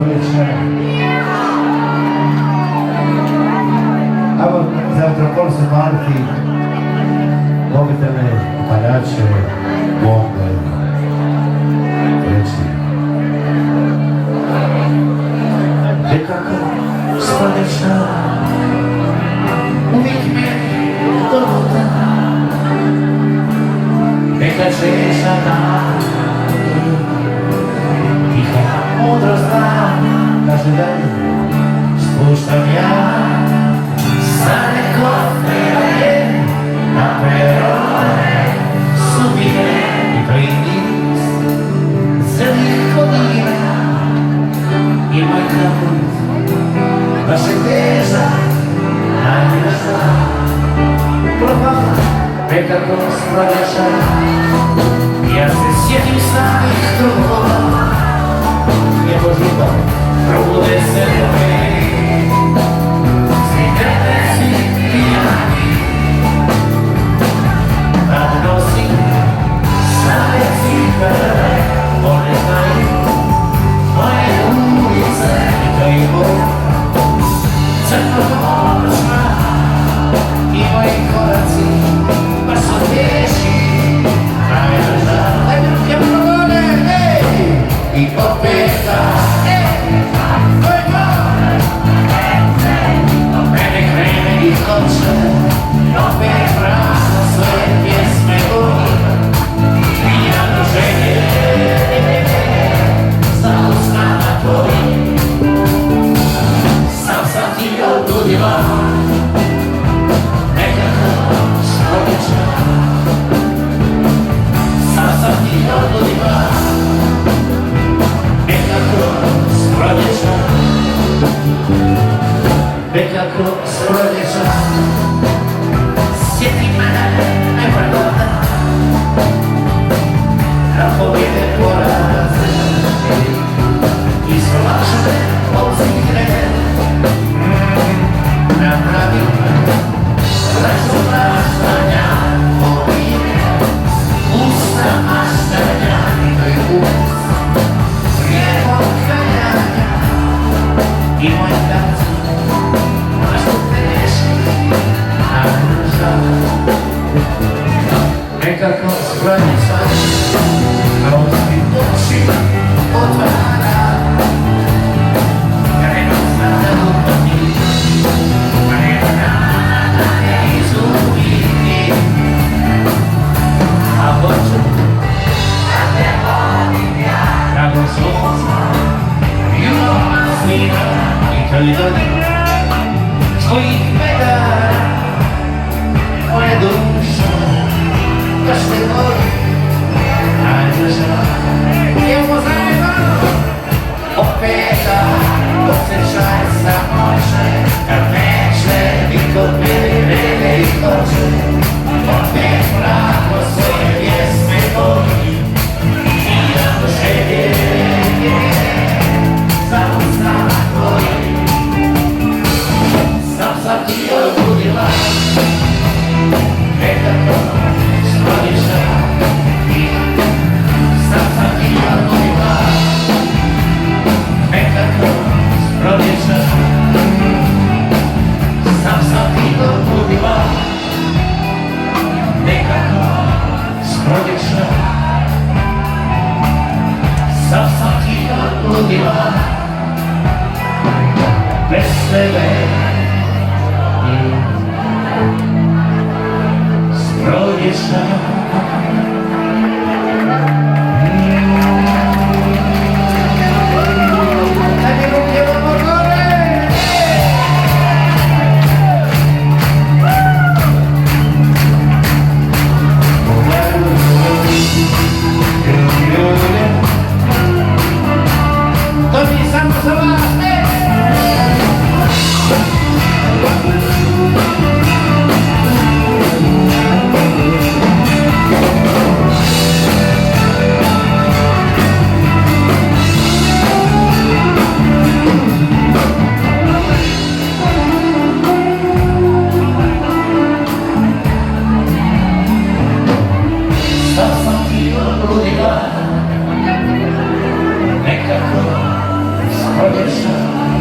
Evo, za Metropol se Marti, mobitele, paljače, bombe, reći. Nekako spadešna, uvijek me dovoda, neka češa dan, tiha mudro znam, kaže da spuštam ja sa nekog peranje na perone sudbine i primis zrnih godina i moj kaput baš je težak najviša propala nekako spravljaša ja se sjetim samih trugova nebo župa probude se do meni svi tepeci pijani tad nosim stare cipele one znaju moje ulice i to i Bog crno-noćna i moji koraci baš su tješi najveža ajde ruke progone i popeta opet prazno sve pjesme voli i naduženje za usnama tvojim sam ti od ljudima nekako škovića sam ti od ljudima nekako sproljeća nekako sproljeća sjeti mene nepragoda na pobjede poraze i svlačne obzire napravim ležu praštanja ovime usta maštanja i to je us prijevog kajanja i moj kat što teški nekako spranica a otvim oči otvara kada imam sada lupati a nema nada ne izubiti a hoću da te volim ja kako sunca ljubavna slina i to je dodir tvojih medara moja duša baš te voli najdraža idemo zajedno opeta osjećaj samoće kad neće niko mene vrede i hoće opet pravo svoje pjesme voli i naduženje za usnama tvojim sam ti odbudila nekako skloniša i sam ti odbudila nekako skloniša sam ti odbudila nekako skloniša sam ti odbudila bez tebe sproljeća ajde ruke vamo gore to mi samo za vas nekako 벌써